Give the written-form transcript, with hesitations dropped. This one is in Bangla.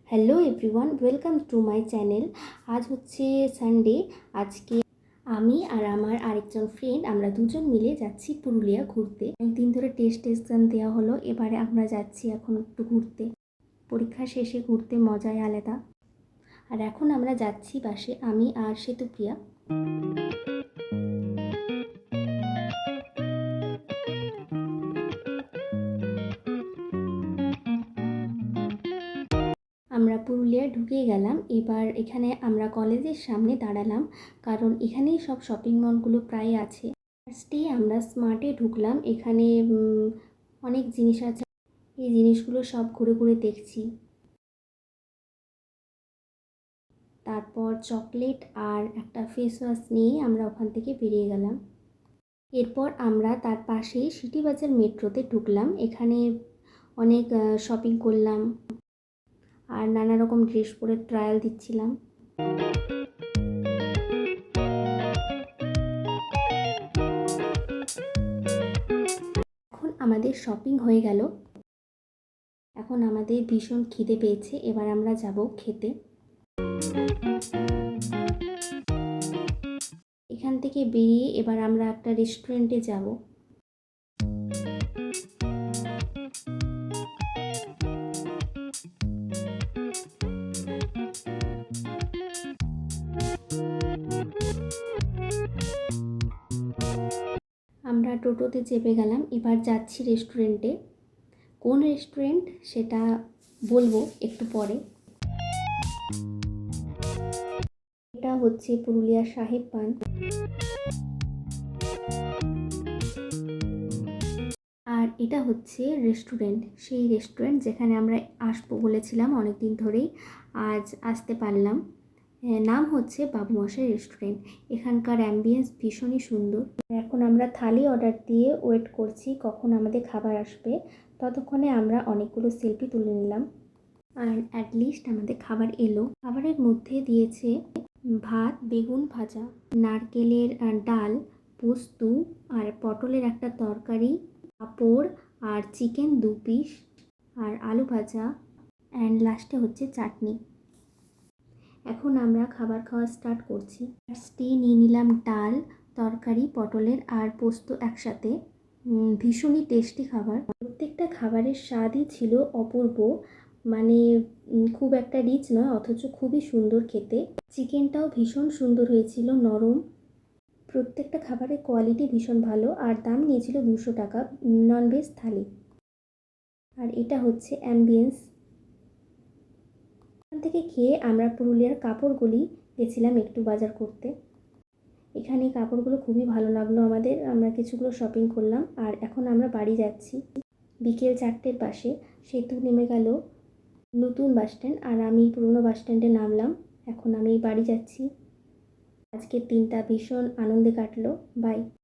Hello everyone, welcome to my channel. আজ হচ্ছে সানডে। আজকে আমি আর আমার আরেকজন ফ্রেন্ড আমরা দুজন মিলে যাচ্ছি পুরুলিয়া ঘুরতে। অনেকদিন ধরে টেস্ট এক্সাম দেওয়া হলো, এবারে আমরা যাচ্ছি এখন একটু ঘুরতে। পরীক্ষা শেষে ঘুরতে মজাই আলাদা। আর এখন আমরা যাচ্ছি বাসে, আমি আর সেতুপ্রিয়া। আমরা পুরুলিয়ায় ঢুকে গেলাম। এবার এখানে আমরা কলেজের সামনে দাঁড়ালাম, কারণ এখানেই সব শপিং মলগুলো প্রায় আছে। ফার্স্টে আমরা স্মার্টে ঢুকলাম। এখানে অনেক জিনিস আছে, এই জিনিসগুলো সব ঘুরে ঘুরে দেখছি। তারপর চকলেট আর একটা ফেস ওয়াশ নিয়ে আমরা ওখান থেকে বেরিয়ে গেলাম। এরপর আমরা তার পাশেই সিটি বাজার মেট্রোতে ঢুকলাম। এখানে অনেক শপিং করলাম আর নানা রকম ড্রেস পরে ট্রায়াল দিচ্ছিলাম। এখন আমাদের শপিং হয়ে গেল। এখন আমাদের ভীষণ খিদে পেয়েছে, এবার আমরা যাব খেতে। এখান থেকে বেরিয়ে এবার আমরা একটা রেস্টুরেন্টে যাব। আমরা টোটোতে চেপে গেলাম, এবার যাচ্ছি রেস্টুরেন্টে। কোন রেস্টুরেন্ট সেটা বলবো একটু পরে। এটা হচ্ছে পুরুলিয়া সাহেব পান। আর এটা হচ্ছে রেস্টুরেন্ট, সেই রেস্টুরেন্ট যেখানে আমরা আসবো বলেছিলাম অনেক দিন ধরেই, আজ আসতে পারলাম। নাম হচ্ছে বাবু মশাই রেস্টুরেন্ট। এখানকার অ্যাম্বিয়েন্স ভীষণই সুন্দর। এখন আমরা থালি অর্ডার দিয়ে ওয়েট করছি কখন আমাদের খাবার আসবে। ততক্ষণে আমরা অনেকগুলো সেলফি তুলে নিলাম। আর অ্যাটলিস্ট আমাদের খাবার এলো। খাবারের মধ্যে দিয়েছে ভাত, বেগুন ভাজা, নারকেলের ডাল, পোস্ত আর পটলের একটা তরকারি, পাঁপড় আর চিকেন 2 পিস আর আলু ভাজা, অ্যান্ড লাস্টে হচ্ছে চাটনি। এখন আমরা খাবার খাওয়া স্টার্ট করছি। ফার্স্টে নিয়ে নিলাম ডাল, তরকারি পটলের আর পোস্ত একসাথে। ভীষণই টেস্টি খাবার। প্রত্যেকটা খাবারের স্বাদই ছিল অপূর্ব, মানে খুব একটা রিচ নয়, অথচ খুবই সুন্দর খেতে। চিকেনটাও ভীষণ সুন্দর হয়েছিল, নরম। প্রত্যেকটা খাবারের কোয়ালিটি ভীষণ ভালো। আর দাম নিয়েছিল 200 টাকা ননভেজ থালি। আর এটা হচ্ছে অ্যাম্বিয়েন্স। এখান থেকে খেয়ে আমরা পুরুলিয়ার কাপড়গুলি গেছিলাম একটু বাজার করতে। এখানে কাপড়গুলো খুবই ভালো লাগলো আমাদের। আমরা কিছুগুলো শপিং করলাম আর এখন আমরা বাড়ি যাচ্ছি। বিকেল 4টের পাশে সেতু নেমে গেল নতুন বাস স্ট্যান্ড, আর আমি পুরনো বাস স্ট্যান্ডে নামলাম। এখন আমি বাড়ি যাচ্ছি। আজকের দিনটা ভীষণ আনন্দে কাটলো। বাই।